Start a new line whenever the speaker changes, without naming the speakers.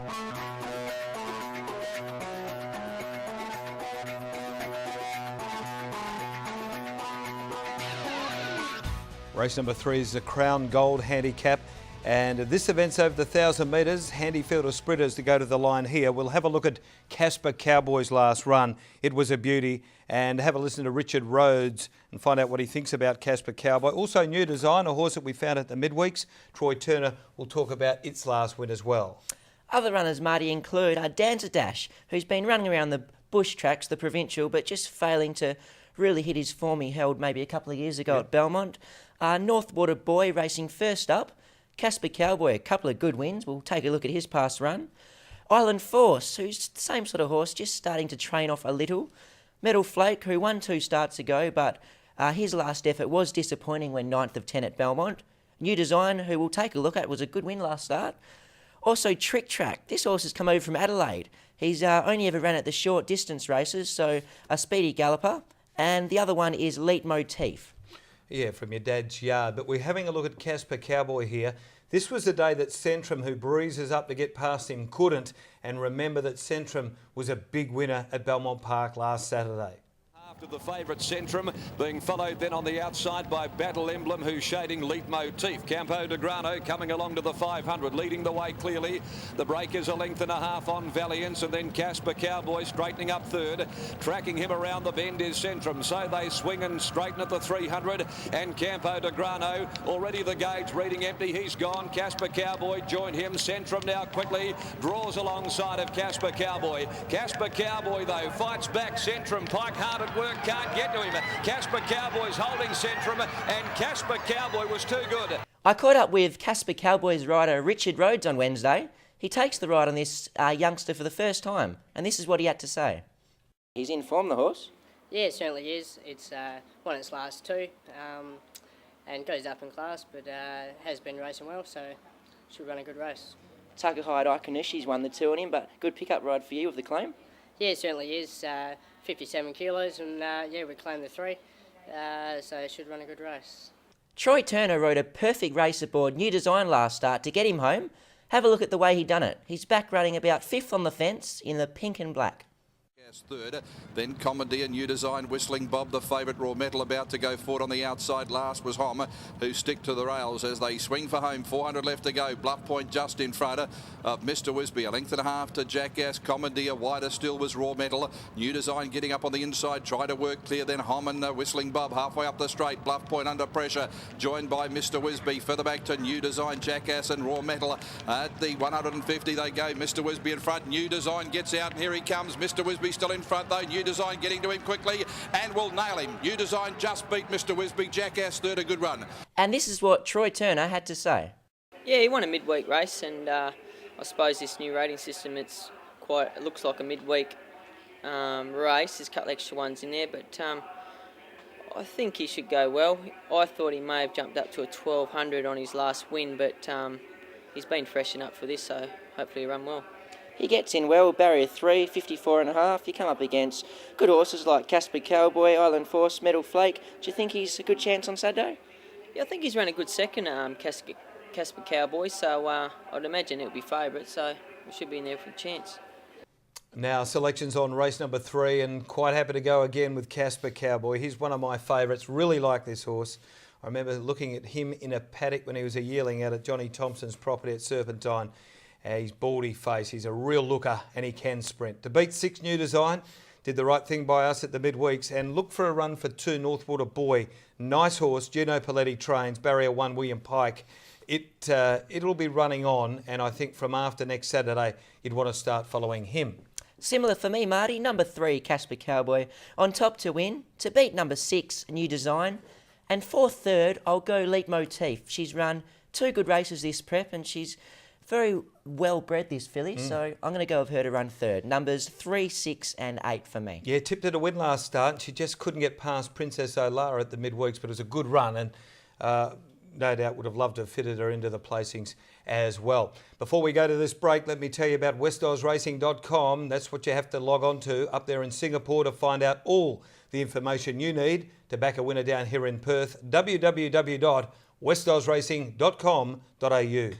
Race number 3 is the Crown Gold Handicap, and this event's over the 1,000 metres. Handy field of sprinters to go to the line here. We'll have a look at Casper Cowboy's last run. It was a beauty, and have a listen to Richard Rhodes and find out what he thinks about Casper Cowboy. Also New Design, a horse that we found at the midweeks. Troy Turner will talk about its last win as well.
Other runners, Marty, include Dancer Dash, who's been running around the bush tracks, the provincial, but just failing to really hit his form he held maybe a couple of years ago at Belmont. Northwater Boy racing first up. Casper Cowboy, a couple of good wins. We'll take a look at his past run. Island Force, who's the same sort of horse, just starting to train off a little. Metal Flake, who won 2 starts ago, but his last effort was disappointing when 9th of 10 at Belmont. New Design, who we'll take a look at, was a good win last start. Also Trick Track. This horse has come over from Adelaide. He's only ever ran at the short distance races, so a speedy galloper. And the other one is Leitmotif.
Yeah, from your dad's yard. But we're having a look at Casper Cowboy here. This was the day that Centrum, who breezes up to get past him, couldn't. And remember that Centrum was a big winner at Belmont Park last Saturday.
After the favourite Centrum, being followed then on the outside by Battle Emblem, who's shading Leitmotif. Campo de Grano coming along to the 500, leading the way clearly. The break is a length and a half on Valiance, and then Casper Cowboy straightening up third. Tracking him around the bend is Centrum, so they swing and straighten at the 300. And Campo de Grano, already the gauge reading empty, he's gone. Casper Cowboy joined him. Centrum now quickly draws alongside of Casper Cowboy. Casper Cowboy, though, fights back Centrum. Pike hard at work. Can't get to him. Casper Cowboy's holding Centrum, and Casper Cowboy was too good.
I caught up with Casper Cowboy's rider Richard Rhodes on Wednesday. He takes the ride on this youngster for the first time, and this is what he had to say. He's in form, the horse?
Yeah, it certainly is. It's won its last 2 and goes up in class, but has been racing well, so should run a good race.
Takahide Iconish, he's won the 2 on him, but good pickup ride for you with the claim?
Yeah, it certainly is. 57 kilos, and yeah, we claimed the 3, so it should run a good race.
Troy Turner rode a perfect race aboard New Design last start to get him home. Have a look at the way he done it. He's back running about 5th on the fence in the pink and black.
Third, then Commandeer, New Design, Whistling Bob, the favourite. Raw Metal about to go forward on the outside. Last was Homer, who stick to the rails as they swing for home. 400 left to go. Bluff Point just in front of Mr. Wisby. A length and a half to Jackass. Commandeer, wider still was Raw Metal. New Design getting up on the inside, try to work clear. Then Homer, Whistling Bob halfway up the straight. Bluff Point under pressure, joined by Mr. Wisby. Further back to New Design, Jackass and Raw Metal. At the 150 they go. Mr. Wisby in front. New Design gets out, and here he comes. Mr. Wisby still in front though. New Design getting to him quickly and will nail him. New Design just beat Mr. Wisby. Jackass third, a good run.
And this is what Troy Turner had to say.
Yeah, he won a midweek race, and I suppose this new rating system, it looks like a midweek race. There's a couple extra ones in there, but I think he should go well. I thought he may have jumped up to a 1200 on his last win, but he's been freshened up for this, so hopefully he'll run well.
He gets in well, barrier 3, 54.5. You come up against good horses like Casper Cowboy, Island Force, Metal Flake. Do you think he's a good chance on Saturday?
Yeah, I think he's run a good second, Casper Cowboy, so I'd imagine he'll be favourite, so we should be in there for a chance.
Now, selections on race number 3, and quite happy to go again with Casper Cowboy. He's one of my favourites, really like this horse. I remember looking at him in a paddock when he was a yearling out at Johnny Thompson's property at Serpentine. His baldy face, he's a real looker, and he can sprint. To beat 6 New Design, did the right thing by us at the midweeks, and look for a run for 2 Northwater Boy. Nice horse, Gino Paletti trains, barrier 1 William Pike. It'll be running on, and I think from after next Saturday, you'd want to start following him.
Similar for me, Marty. Number 3, Casper Cowboy, on top to win. To beat number 6, New Design. And for third, I'll go Leitmotif. She's run 2 good races this prep, and she's very well bred, this filly, so I'm going to go with her to run third. Numbers 3, 6 and 8 for me.
Yeah, tipped her to win last start, and she just couldn't get past Princess Olara at the midweeks, but it was a good run, and no doubt would have loved to have fitted her into the placings as well. Before we go to this break, let me tell you about westozracing.com. That's what you have to log on to up there in Singapore to find out all the information you need to back a winner down here in Perth. www.westozracing.com.au